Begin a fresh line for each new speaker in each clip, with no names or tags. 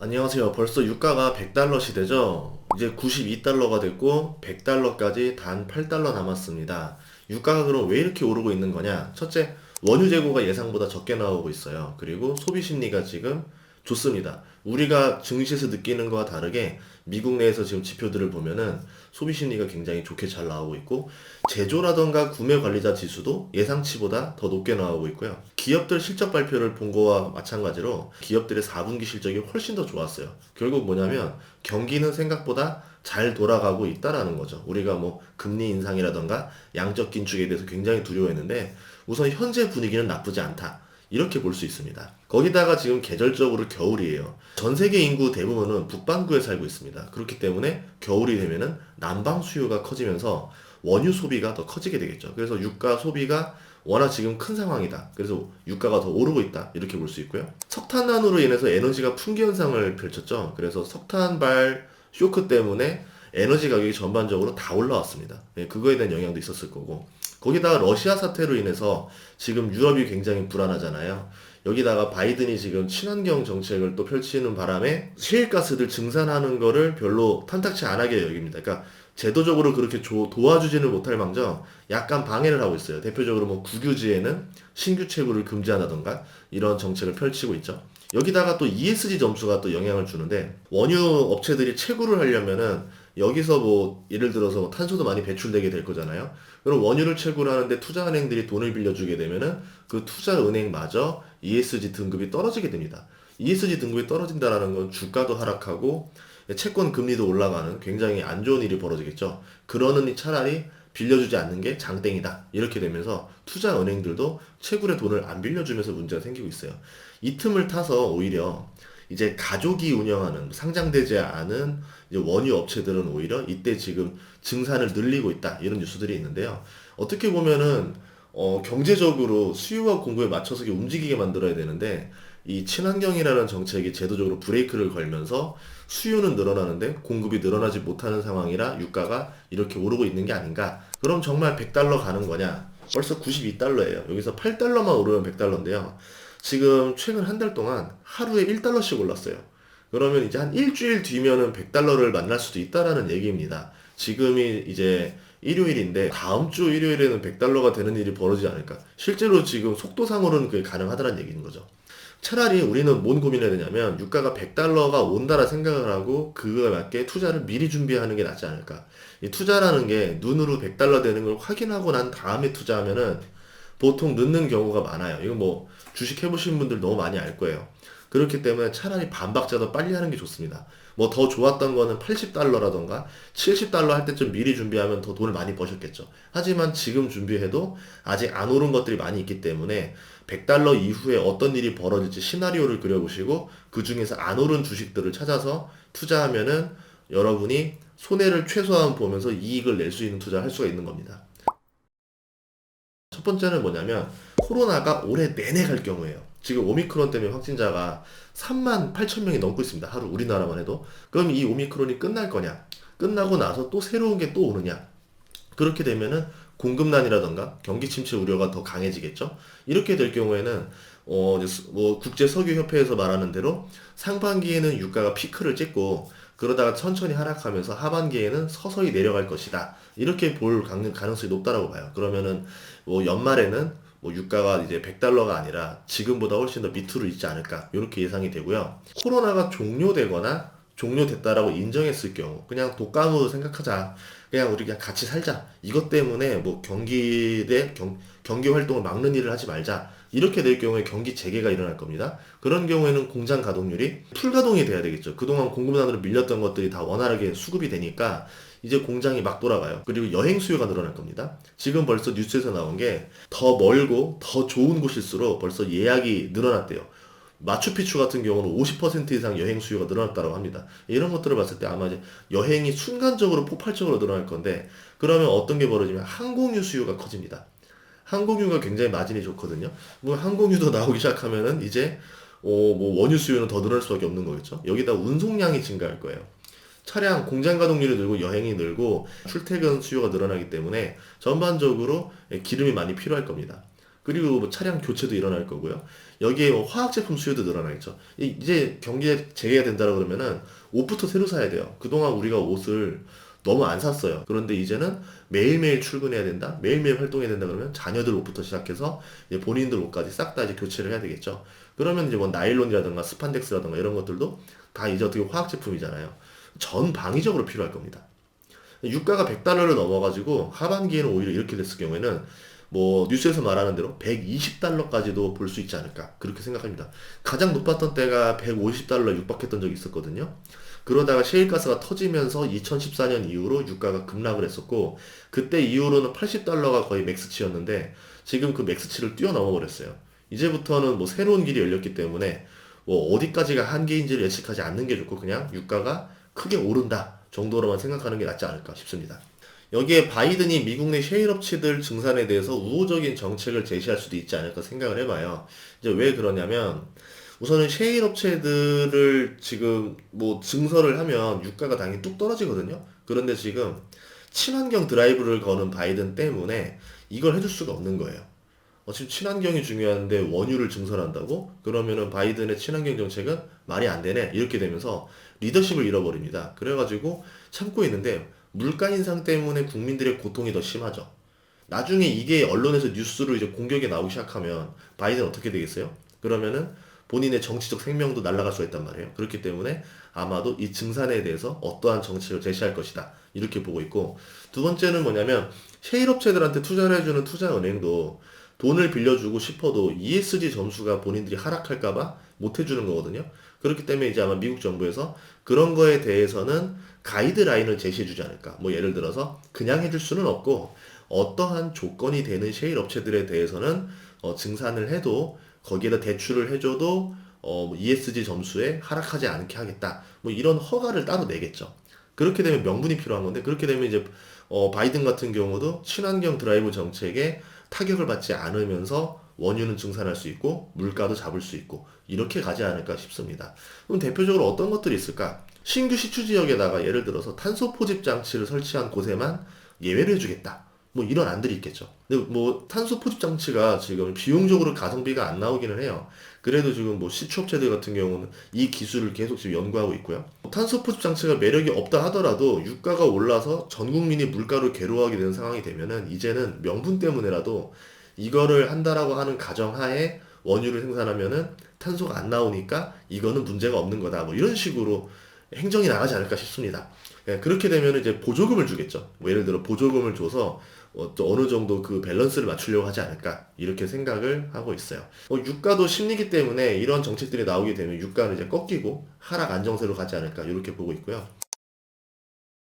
안녕하세요. 벌써 유가가 100달러 시대죠? 이제 92달러가 됐고 100달러까지 단 8달러 남았습니다. 유가가 그럼 왜 이렇게 오르고 있는 거냐? 첫째, 원유 재고가 예상보다 적게 나오고 있어요. 그리고 소비 심리가 지금 좋습니다. 우리가 증시에서 느끼는 거와 다르게 미국 내에서 지금 지표들을 보면은 소비 심리가 굉장히 좋게 잘 나오고 있고 제조라던가 구매 관리자 지수도 예상치보다 더 높게 나오고 있고요. 기업들 실적 발표를 본 거와 마찬가지로 기업들의 4분기 실적이 훨씬 더 좋았어요. 결국 뭐냐면 경기는 생각보다 잘 돌아가고 있다라는 거죠. 우리가 뭐 금리 인상이라던가 양적 긴축에 대해서 굉장히 두려워했는데 우선 현재 분위기는 나쁘지 않다. 이렇게 볼 수 있습니다. 거기다가 지금 계절적으로 겨울이에요. 전 세계 인구 대부분은 북반구에 살고 있습니다. 그렇기 때문에 겨울이 되면은 남방 수요가 커지면서 원유 소비가 더 커지게 되겠죠. 그래서 유가 소비가 워낙 지금 큰 상황이다. 그래서 유가가 더 오르고 있다. 이렇게 볼 수 있고요. 석탄난으로 인해서 에너지가 풍기 현상을 펼쳤죠. 그래서 석탄발 쇼크 때문에 에너지 가격이 전반적으로 다 올라왔습니다. 예, 그거에 대한 영향도 있었을 거고. 거기다가 러시아 사태로 인해서 지금 유럽이 굉장히 불안하잖아요. 여기다가 바이든이 지금 친환경 정책을 또 펼치는 바람에 시일가스들 증산하는 거를 별로 탐탁치 않게 여깁니다. 그러니까 제도적으로 그렇게 도와주지는 못할 망정 약간 방해를 하고 있어요. 대표적으로 뭐 국유지에는 신규 채굴을 금지한다던가 이런 정책을 펼치고 있죠. 여기다가 또 ESG 점수가 또 영향을 주는데 원유 업체들이 채굴을 하려면은 여기서 뭐 예를 들어서 뭐 탄소도 많이 배출되게 될 거잖아요. 그럼 원유를 채굴하는데 투자은행들이 돈을 빌려주게 되면은 그 투자은행마저 ESG 등급이 떨어지게 됩니다. ESG 등급이 떨어진다라는 건 주가도 하락하고 채권 금리도 올라가는 굉장히 안 좋은 일이 벌어지겠죠. 그러느니 차라리 빌려주지 않는 게 장땡이다. 이렇게 되면서 투자 은행들도 채굴에 돈을 안 빌려주면서 문제가 생기고 있어요. 이 틈을 타서 오히려 이제 가족이 운영하는 상장되지 않은 이제 원유 업체들은 오히려 이때 지금 증산을 늘리고 있다. 이런 뉴스들이 있는데요. 어떻게 보면은 경제적으로 수요와 공급에 맞춰서 움직이게 만들어야 되는데 이 친환경이라는 정책이 제도적으로 브레이크를 걸면서 수요는 늘어나는데 공급이 늘어나지 못하는 상황이라 유가가 이렇게 오르고 있는 게 아닌가. 그럼 정말 100달러 가는 거냐? 벌써 92달러예요. 여기서 8달러만 오르면 100달러인데요. 지금 최근 한 달 동안 하루에 1달러씩 올랐어요. 그러면 이제 한 일주일 뒤면은 100달러를 만날 수도 있다라는 얘기입니다. 지금이 이제 일요일인데 다음 주 일요일에는 100달러가 되는 일이 벌어지지 않을까. 실제로 지금 속도상으로는 그게 가능하다는 얘기인 거죠. 차라리 우리는 뭔 고민해야 되냐면 유가가 100달러가 온다라 생각을 하고 그거에 맞게 투자를 미리 준비하는 게 낫지 않을까. 이 투자라는 게 눈으로 100달러 되는 걸 확인하고 난 다음에 투자하면은 보통 늦는 경우가 많아요. 이거 뭐 주식 해보신 분들 너무 많이 알 거예요. 그렇기 때문에 차라리 반박자도 빨리 하는 게 좋습니다. 뭐 더 좋았던 거는 80달러라던가 70달러 할 때쯤 미리 준비하면 더 돈을 많이 버셨겠죠. 하지만 지금 준비해도 아직 안 오른 것들이 많이 있기 때문에 100달러 이후에 어떤 일이 벌어질지 시나리오를 그려보시고 그 중에서 안 오른 주식들을 찾아서 투자하면은 여러분이 손해를 최소한 보면서 이익을 낼 수 있는 투자를 할 수가 있는 겁니다. 첫 번째는 뭐냐면 코로나가 올해 내내 갈 경우에요. 지금 오미크론 때문에 확진자가 3만 8천 명이 넘고 있습니다. 하루 우리나라만 해도. 그럼 이 오미크론이 끝날 거냐? 끝나고 나서 또 새로운 게 또 오느냐? 그렇게 되면은 공급난이라던가 경기 침체 우려가 더 강해지겠죠. 이렇게 될 경우에는 이제 뭐 국제 석유 협회에서 말하는 대로 상반기에는 유가가 피크를 찍고 그러다가 천천히 하락하면서 하반기에는 서서히 내려갈 것이다. 이렇게 볼 가능성이 높다라고 봐요. 그러면은 뭐 연말에는 뭐 유가가 이제 100달러가 아니라 지금보다 훨씬 더 밑으로 있지 않을까. 이렇게 예상이 되고요. 코로나가 종료되거나 종료됐다라고 인정했을 경우 그냥 독감으로 생각하자. 그냥 우리 그냥 같이 살자. 이것 때문에 뭐 경기 활동을 막는 일을 하지 말자. 이렇게 될 경우에 경기 재개가 일어날 겁니다. 그런 경우에는 공장 가동률이 풀가동이 돼야 되겠죠. 그동안 공급난으로 밀렸던 것들이 다 원활하게 수급이 되니까 이제 공장이 막 돌아가요. 그리고 여행 수요가 늘어날 겁니다. 지금 벌써 뉴스에서 나온 게 더 멀고 더 좋은 곳일수록 벌써 예약이 늘어났대요. 마추픽추 같은 경우는 50% 이상 여행 수요가 늘어났다고 합니다. 이런 것들을 봤을 때 아마 이제 여행이 순간적으로 폭발적으로 늘어날 건데 그러면 어떤 게 벌어지면 항공유 수요가 커집니다. 항공유가 굉장히 마진이 좋거든요. 뭐 항공유도 나오기 시작하면은 이제 뭐 원유 수요는 더 늘어날 수밖에 없는 거겠죠. 여기다 운송량이 증가할 거예요. 차량 공장 가동률이 늘고 여행이 늘고 출퇴근 수요가 늘어나기 때문에 전반적으로 기름이 많이 필요할 겁니다. 그리고 뭐 차량 교체도 일어날 거고요. 여기에 뭐 화학 제품 수요도 늘어나겠죠. 이제 경기가 재개가 된다고 그러면은 옷부터 새로 사야 돼요. 그동안 우리가 옷을 너무 안 샀어요. 그런데 이제는 매일매일 출근해야 된다, 매일매일 활동해야 된다 그러면 자녀들 옷부터 시작해서 이제 본인들 옷까지 싹 다 이제 교체를 해야 되겠죠. 그러면 이제 뭐 나일론이라든가 스판덱스라든가 이런 것들도 다 이제 어떻게 화학 제품이잖아요. 전 방위적으로 필요할 겁니다. 유가가 100달러를 넘어가지고 하반기에는 오히려 이렇게 됐을 경우에는 뭐 뉴스에서 말하는 대로 120달러까지도 볼 수 있지 않을까 그렇게 생각합니다. 가장 높았던 때가 150달러 육박했던 적이 있었거든요. 그러다가 셰일가스가 터지면서 2014년 이후로 유가가 급락을 했었고 그때 이후로는 80달러가 거의 맥스치였는데 지금 그 맥스치를 뛰어넘어 버렸어요. 이제부터는 뭐 새로운 길이 열렸기 때문에 뭐 어디까지가 한계인지를 예측하지 않는 게 좋고 그냥 유가가 크게 오른다 정도로만 생각하는 게 낫지 않을까 싶습니다. 여기에 바이든이 미국 내 셰일 업체들 증산에 대해서 우호적인 정책을 제시할 수도 있지 않을까 생각을 해봐요. 이제 왜 그러냐면 우선은 셰일 업체들을 지금 뭐 증설을 하면 유가가 당연히 뚝 떨어지거든요. 그런데 지금 친환경 드라이브를 거는 바이든 때문에 이걸 해줄 수가 없는 거예요. 지금 친환경이 중요한데 원유를 증설한다고? 그러면은 바이든의 친환경 정책은 말이 안 되네. 이렇게 되면서 리더십을 잃어버립니다. 그래가지고 참고 있는데 물가 인상 때문에 국민들의 고통이 더 심하죠. 나중에 이게 언론에서 뉴스로 이제 공격이 나오기 시작하면 바이든 어떻게 되겠어요? 그러면은 본인의 정치적 생명도 날아갈 수가 있단 말이에요. 그렇기 때문에 아마도 이 증산에 대해서 어떠한 정책을 제시할 것이다. 이렇게 보고 있고 두 번째는 뭐냐면 셰일 업체들한테 투자를 해주는 투자은행도 돈을 빌려주고 싶어도 ESG 점수가 본인들이 하락할까봐 못 해주는 거거든요. 그렇기 때문에 이제 아마 미국 정부에서 그런 거에 대해서는 가이드라인을 제시해주지 않을까. 뭐 예를 들어서 그냥 해줄 수는 없고 어떠한 조건이 되는 셰일 업체들에 대해서는 증산을 해도 거기에다 대출을 해줘도 ESG 점수에 하락하지 않게 하겠다. 뭐 이런 허가를 따로 내겠죠. 그렇게 되면 명분이 필요한 건데 그렇게 되면 이제 바이든 같은 경우도 친환경 드라이브 정책에 타격을 받지 않으면서 원유는 증산할 수 있고 물가도 잡을 수 있고 이렇게 가지 않을까 싶습니다. 그럼 대표적으로 어떤 것들이 있을까? 신규 시추 지역에다가 예를 들어서 탄소 포집 장치를 설치한 곳에만 예외를 해주겠다. 뭐 이런 안들이 있겠죠. 근데 뭐 탄소 포집 장치가 지금 비용적으로 가성비가 안 나오기는 해요. 그래도 지금 뭐 시추업체들 같은 경우는 이 기술을 계속 지금 연구하고 있고요. 탄소 포집 장치가 매력이 없다 하더라도 유가가 올라서 전 국민이 물가로 괴로워하게 되는 상황이 되면은 이제는 명분 때문에라도 이거를 한다라고 하는 가정하에 원유를 생산하면은 탄소가 안 나오니까 이거는 문제가 없는 거다. 뭐 이런 식으로 행정이 나가지 않을까 싶습니다. 예, 그렇게 되면 이제 보조금을 주겠죠. 뭐 예를 들어 보조금을 줘서 또 어느 정도 그 밸런스를 맞추려고 하지 않을까 이렇게 생각을 하고 있어요. 유가도 심리기 때문에 이런 정책들이 나오게 되면 유가는 이제 꺾이고 하락 안정세로 가지 않을까 이렇게 보고 있고요.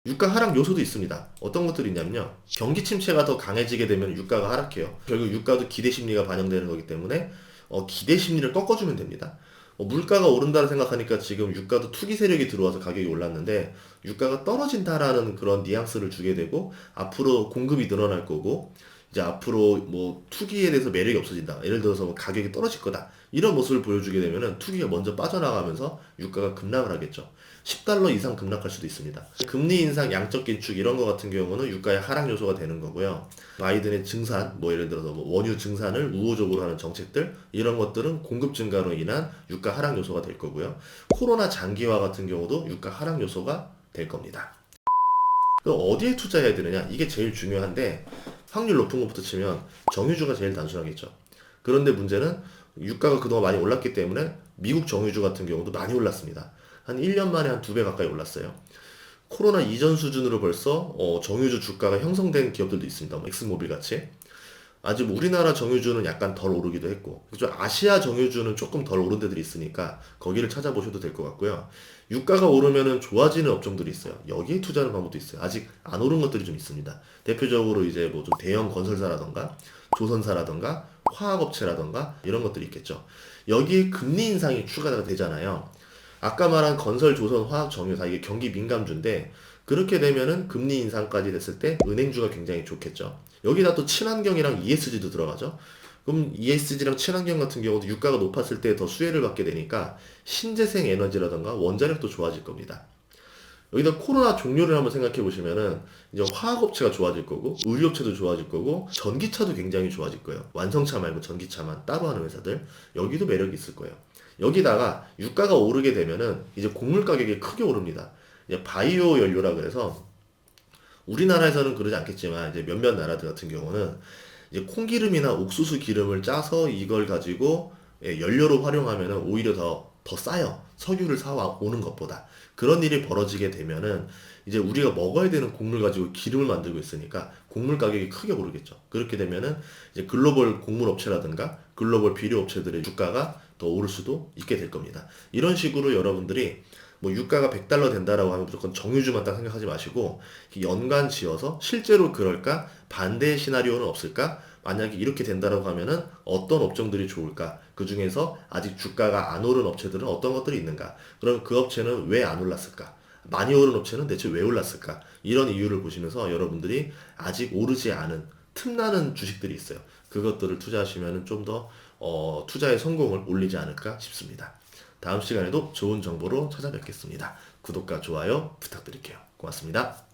유가 하락 요소도 있습니다. 어떤 것들이 있냐면요. 경기 침체가 더 강해지게 되면 유가가 하락해요. 결국 유가도 기대 심리가 반영되는 거기 때문에 기대 심리를 꺾어주면 됩니다. 물가가 오른다고 생각하니까 지금 유가도 투기 세력이 들어와서 가격이 올랐는데 유가가 떨어진다라는 그런 뉘앙스를 주게 되고 앞으로 공급이 늘어날 거고 이제 앞으로 뭐 투기에 대해서 매력이 없어진다. 예를 들어서 뭐 가격이 떨어질 거다. 이런 모습을 보여주게 되면은 투기가 먼저 빠져나가면서 유가가 급락을 하겠죠. 10달러 이상 급락할 수도 있습니다. 금리 인상, 양적 긴축 이런 거 같은 경우는 유가의 하락 요소가 되는 거고요. 바이든의 증산, 뭐 예를 들어서 뭐 원유 증산을 우호적으로 하는 정책들 이런 것들은 공급 증가로 인한 유가 하락 요소가 될 거고요. 코로나 장기화 같은 경우도 유가 하락 요소가 될 겁니다. 그럼 어디에 투자해야 되느냐? 이게 제일 중요한데 확률 높은 것부터 치면 정유주가 제일 단순하겠죠. 그런데 문제는 유가가 그동안 많이 올랐기 때문에 미국 정유주 같은 경우도 많이 올랐습니다. 한 1년 만에 한 2배 가까이 올랐어요. 코로나 이전 수준으로 벌써 정유주 주가가 형성된 기업들도 있습니다. 뭐 엑스모빌 같이. 아직 우리나라 정유주는 약간 덜 오르기도 했고, 그죠? 아시아 정유주는 조금 덜 오른 데들이 있으니까 거기를 찾아보셔도 될 것 같고요. 유가가 오르면은 좋아지는 업종들이 있어요. 여기에 투자하는 방법도 있어요. 아직 안 오른 것들이 좀 있습니다. 대표적으로 이제 뭐 좀 대형 건설사라던가, 조선사라던가, 화학업체라던가 이런 것들이 있겠죠. 여기에 금리 인상이 추가가 되잖아요. 아까 말한 건설, 조선, 화학, 정유사 이게 경기 민감주인데 그렇게 되면은 금리 인상까지 됐을 때 은행주가 굉장히 좋겠죠. 여기다 또 친환경이랑 ESG도 들어가죠. 그럼 ESG랑 친환경 같은 경우도 유가가 높았을 때 더 수혜를 받게 되니까 신재생 에너지라던가 원자력도 좋아질 겁니다. 여기다 코로나 종류를 한번 생각해 보시면은 이제 화학업체가 좋아질 거고 의류업체도 좋아질 거고 전기차도 굉장히 좋아질 거예요. 완성차 말고 전기차만 따로 하는 회사들 여기도 매력이 있을 거예요. 여기다가 유가가 오르게 되면은 이제 곡물 가격이 크게 오릅니다. 이제 바이오 연료라 그래서 우리나라에서는 그러지 않겠지만 이제 몇몇 나라들 같은 경우는 이제 콩기름이나 옥수수 기름을 짜서 이걸 가지고 연료로 활용하면은 오히려 더 싸요. 석유를 오는 것보다. 그런 일이 벌어지게 되면은 이제 우리가 먹어야 되는 곡물 가지고 기름을 만들고 있으니까 곡물 가격이 크게 오르겠죠. 그렇게 되면은 이제 글로벌 곡물 업체라든가 글로벌 비료 업체들의 주가가 더 오를 수도 있게 될 겁니다. 이런 식으로 여러분들이 뭐 유가가 100달러 된다라고 하면 무조건 정유주만 딱 생각하지 마시고 연관 지어서 실제로 그럴까? 반대의 시나리오는 없을까? 만약에 이렇게 된다라고 하면은 어떤 업종들이 좋을까? 그 중에서 아직 주가가 안 오른 업체들은 어떤 것들이 있는가? 그럼 그 업체는 왜 안 올랐을까? 많이 오른 업체는 대체 왜 올랐을까? 이런 이유를 보시면서 여러분들이 아직 오르지 않은 틈나는 주식들이 있어요. 그것들을 투자하시면 좀 더 투자의 성공을 올리지 않을까 싶습니다. 다음 시간에도 좋은 정보로 찾아뵙겠습니다. 구독과 좋아요 부탁드릴게요. 고맙습니다.